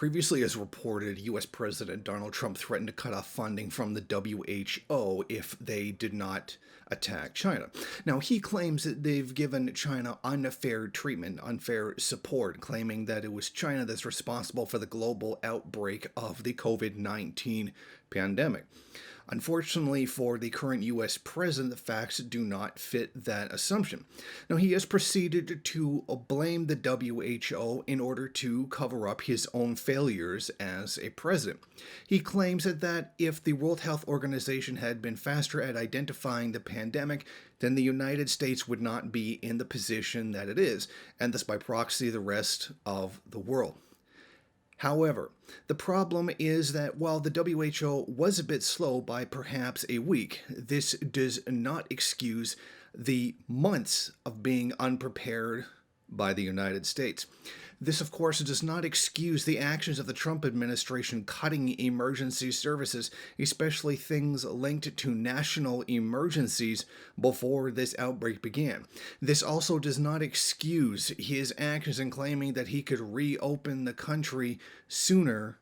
Previously, as reported, U.S. President Donald Trump threatened to cut off funding from the WHO if they did not attack China. Now, he claims that they've given China unfair treatment, unfair support, claiming that it was China that's responsible for the global outbreak of the COVID-19 pandemic. Unfortunately for the current U.S. president, the facts do not fit that assumption. Now, he has proceeded to blame the WHO in order to cover up his own failures as a president. He claims that if the World Health Organization had been faster at identifying the pandemic, then the United States would not be in the position that it is, and thus by proxy the rest of the world. However, the problem is that while the WHO was a bit slow by perhaps a week, this does not excuse the months of being unprepared by the United States. This, of course, does not excuse the actions of the Trump administration cutting emergency services, especially things linked to national emergencies before this outbreak began. This also does not excuse his actions in claiming that he could reopen the country sooner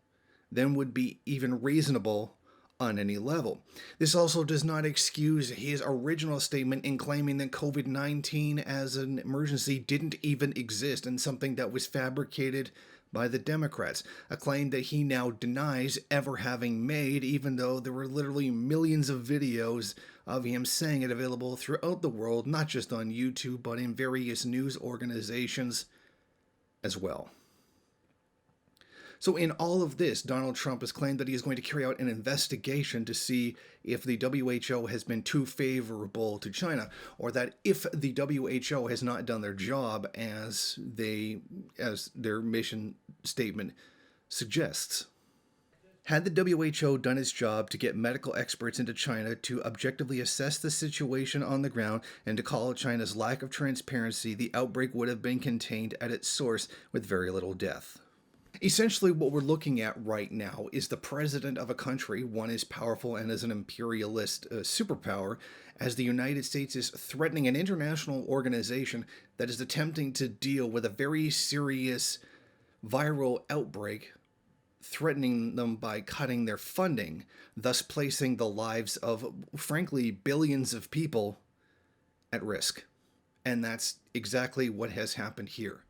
than would be even reasonable on any level. This also does not excuse his original statement in claiming that COVID-19 as an emergency didn't even exist and something that was fabricated by the Democrats, a claim that he now denies ever having made, even though there were literally millions of videos of him saying it available throughout the world, not just on YouTube, but in various news organizations as well. So in all of this, Donald Trump has claimed that he is going to carry out an investigation to see if the WHO has been too favorable to China, or that if the WHO has not done their job as their mission statement suggests. Had the WHO done its job to get medical experts into China to objectively assess the situation on the ground and to call out China's lack of transparency, the outbreak would have been contained at its source with very little death. Essentially, what we're looking at right now is the president of a country, one as powerful and as an imperialist superpower, as the United States is threatening an international organization that is attempting to deal with a very serious viral outbreak, threatening them by cutting their funding, thus placing the lives of, frankly, billions of people at risk. And that's exactly what has happened here.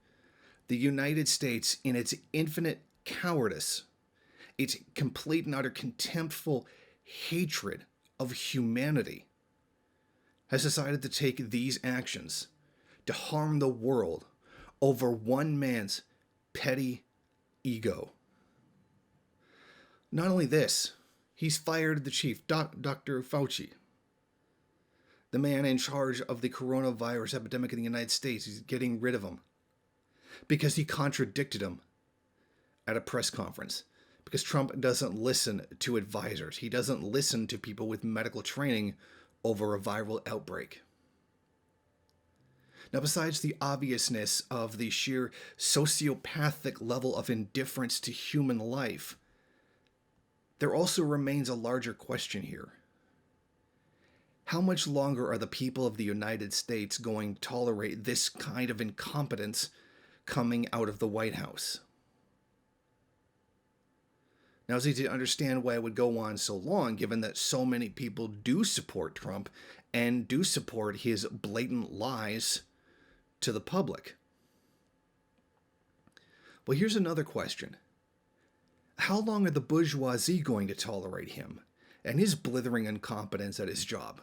The United States, in its infinite cowardice, its complete and utter contemptful hatred of humanity, has decided to take these actions to harm the world over one man's petty ego. Not only this, he's fired the chief, Dr. Fauci, the man in charge of the coronavirus epidemic in the United States. He's getting rid of him because he contradicted him at a press conference. Because Trump doesn't listen to advisors. He doesn't listen to people with medical training over a viral outbreak. Now, besides the obviousness of the sheer sociopathic level of indifference to human life, there also remains a larger question here. How much longer are the people of the United States going to tolerate this kind of incompetence coming out of the White House? Now, it's easy to understand why it would go on so long, given that so many people do support Trump and do support his blatant lies to the public. Well, here's another question. How long are the bourgeoisie going to tolerate him and his blithering incompetence at his job?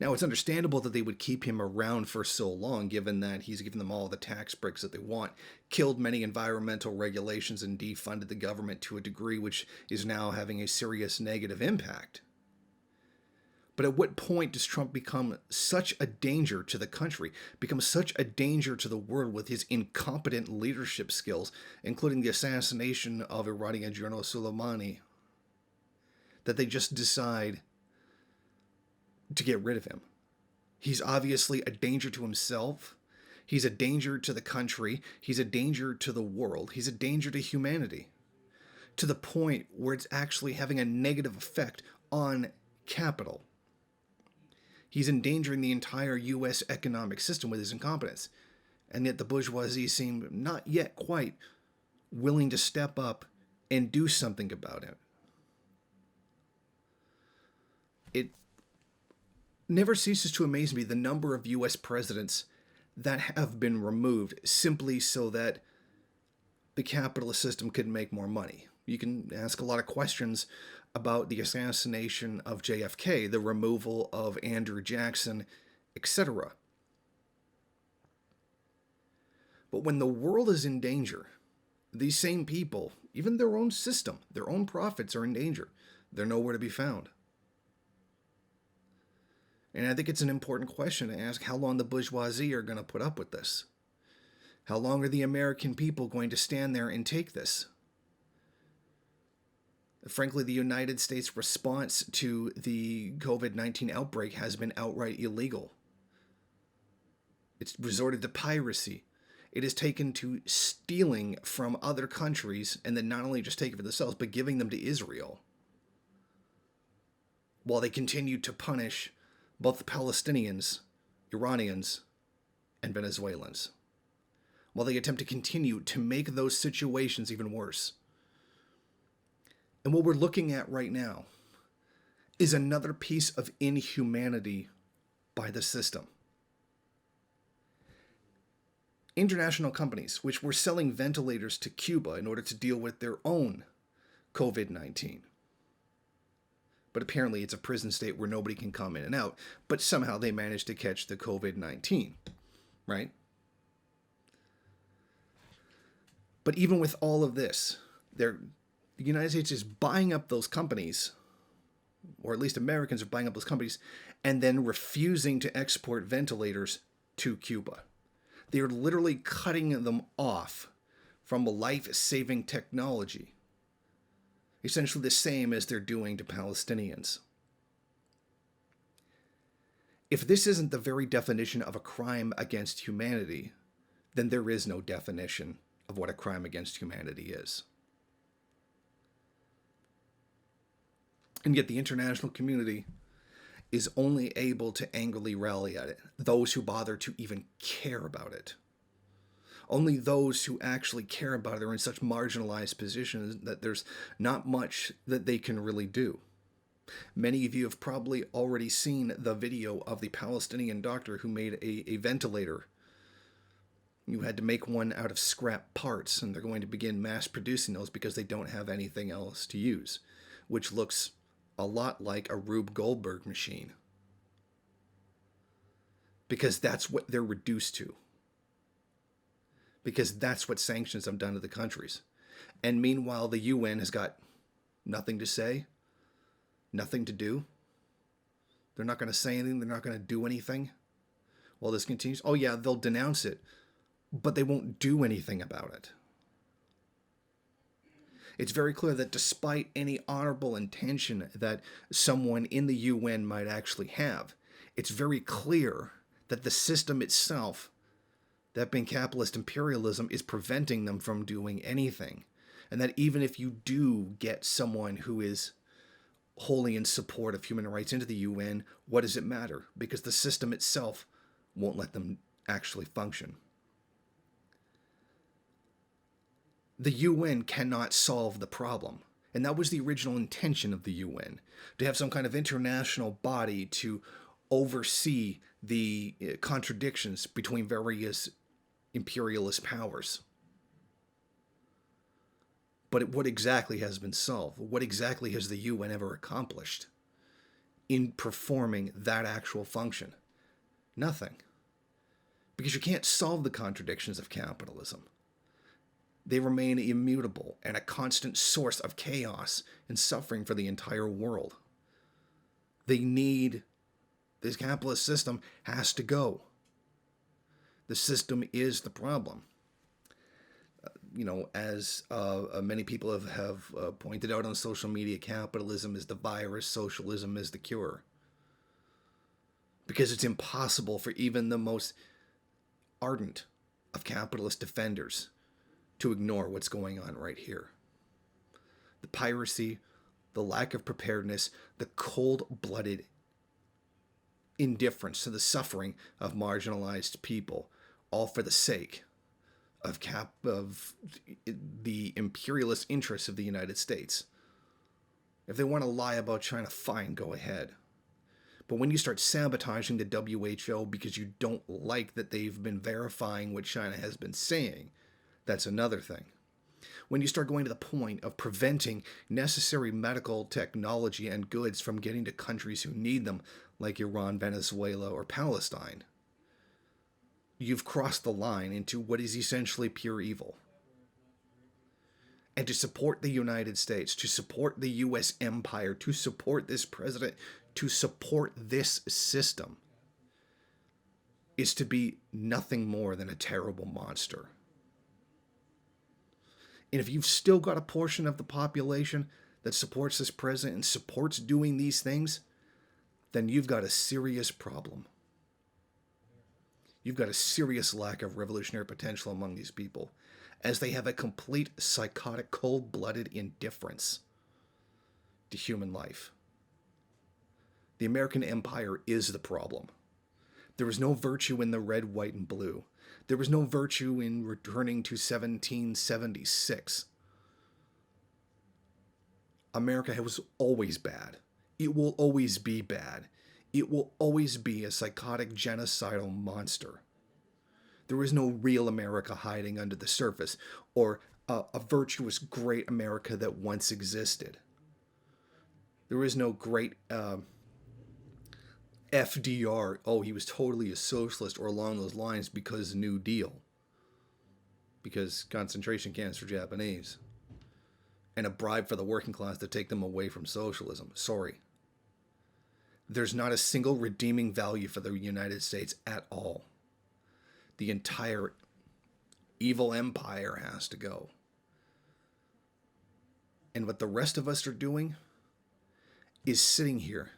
Now, it's understandable that they would keep him around for so long, given that he's given them all the tax breaks that they want, killed many environmental regulations, and defunded the government to a degree which is now having a serious negative impact. But at what point does Trump become such a danger to the country, become such a danger to the world with his incompetent leadership skills, including the assassination of Iranian General Soleimani, that they just decide to get rid of him? He's obviously a danger to himself. He's a danger to the country. He's a danger to the world. He's a danger to humanity, to the point where it's actually having a negative effect on capital. He's endangering the entire U.S. economic system with his incompetence. And yet the bourgeoisie seem not yet quite willing to step up and do something about it. It never ceases to amaze me the number of US presidents that have been removed simply so that the capitalist system could make more money. You can ask a lot of questions about the assassination of JFK, the removal of Andrew Jackson, etc. But when the world is in danger, these same people, even their own system, their own profits are in danger. They're nowhere to be found. And I think it's an important question to ask how long the bourgeoisie are going to put up with this. How long are the American people going to stand there and take this? Frankly, the United States response to the COVID-19 outbreak has been outright illegal. It's resorted to piracy. It is taken to stealing from other countries and then not only just taking it for themselves, but giving them to Israel. While they continue to punish both the Palestinians, Iranians, and Venezuelans. While they attempt to continue to make those situations even worse. And what we're looking at right now is another piece of inhumanity by the system. International companies, which were selling ventilators to Cuba in order to deal with their own COVID-19. But apparently it's a prison state where nobody can come in and out. But somehow they managed to catch the COVID-19, right? But even with all of this, the United States is buying up those companies, or at least Americans are buying up those companies, and then refusing to export ventilators to Cuba. They are literally cutting them off from life-saving technology. Essentially the same as they're doing to Palestinians. If this isn't the very definition of a crime against humanity, then there is no definition of what a crime against humanity is. And yet the international community is only able to angrily rally at it. Those who bother to even care about it. Only those who actually care about it are in such marginalized positions that there's not much that they can really do. Many of you have probably already seen the video of the Palestinian doctor who made a ventilator. You had to make one out of scrap parts, and they're going to begin mass producing those because they don't have anything else to use, which looks a lot like a Rube Goldberg machine. Because that's what they're reduced to. Because that's what sanctions have done to the countries. And meanwhile, the UN has got nothing to say, nothing to do. They're not going to say anything. They're not going to do anything while this continues. Oh yeah, they'll denounce it, but they won't do anything about it. It's very clear that despite any honorable intention that someone in the UN might actually have, it's very clear that the system itself, that being capitalist imperialism, is preventing them from doing anything. And that even if you do get someone who is wholly in support of human rights into the UN, what does it matter? Because the system itself won't let them actually function. The UN cannot solve the problem. And that was the original intention of the UN, to have some kind of international body to oversee the contradictions between various imperialist powers. But what exactly has been solved? What exactly has the UN ever accomplished in performing that actual function? Nothing. Because you can't solve the contradictions of capitalism. They remain immutable and a constant source of chaos and suffering for the entire world. This capitalist system has to go. The system is the problem. As many people have pointed out on social media, capitalism is the virus, socialism is the cure. Because it's impossible for even the most ardent of capitalist defenders to ignore what's going on right here. The piracy, the lack of preparedness, the cold-blooded indifference to the suffering of marginalized people, all for the sake of the imperialist interests of the United States. If they want to lie about China, fine, go ahead. But when you start sabotaging the WHO because you don't like that they've been verifying what China has been saying, that's another thing. When you start going to the point of preventing necessary medical technology and goods from getting to countries who need them, like Iran, Venezuela, or Palestine, you've crossed the line into what is essentially pure evil. And to support the United States, to support the U.S. empire, to support this president, to support this system, is to be nothing more than a terrible monster. And if you've still got a portion of the population that supports this president and supports doing these things, then you've got a serious problem. You've got a serious lack of revolutionary potential among these people, as they have a complete psychotic, cold-blooded indifference to human life. The American empire is the problem. There was no virtue in the red, white, and blue. There was no virtue in returning to 1776. America was always bad. It will always be bad. It will always be a psychotic, genocidal monster. There is no real America hiding under the surface, or a virtuous, great America that once existed. There is no great FDR, oh, he was totally a socialist, or along those lines, because New Deal. Because concentration camps for Japanese. And a bribe for the working class to take them away from socialism. Sorry. There's not a single redeeming value for the United States at all. The entire evil empire has to go. And what the rest of us are doing is sitting here,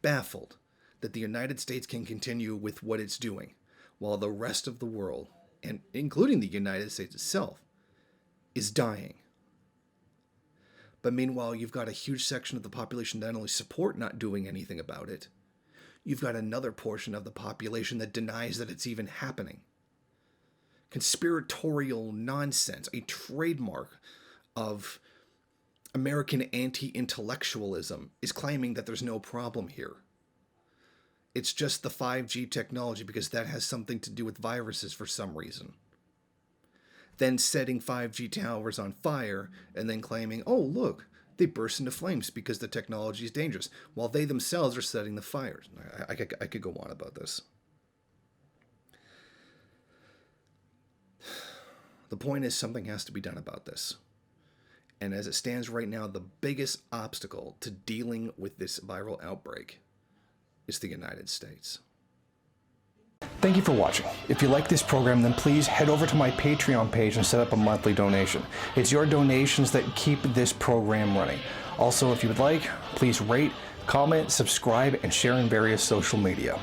baffled that the United States can continue with what it's doing, while the rest of the world, and including the United States itself, is dying. But meanwhile, you've got a huge section of the population that not only support not doing anything about it, you've got another portion of the population that denies that it's even happening. Conspiratorial nonsense, a trademark of American anti-intellectualism, is claiming that there's no problem here. It's just the 5G technology because that has something to do with viruses for some reason. Then setting 5G towers on fire and then claiming, oh, look, they burst into flames because the technology is dangerous, while they themselves are setting the fires. I could go on about this. The point is, something has to be done about this. And as it stands right now, the biggest obstacle to dealing with this viral outbreak is the United States. Thank you for watching. If you like this program, then please head over to my Patreon page and set up a monthly donation. It's your donations that keep this program running. Also, if you would like, please rate, comment, subscribe, and share in various social media.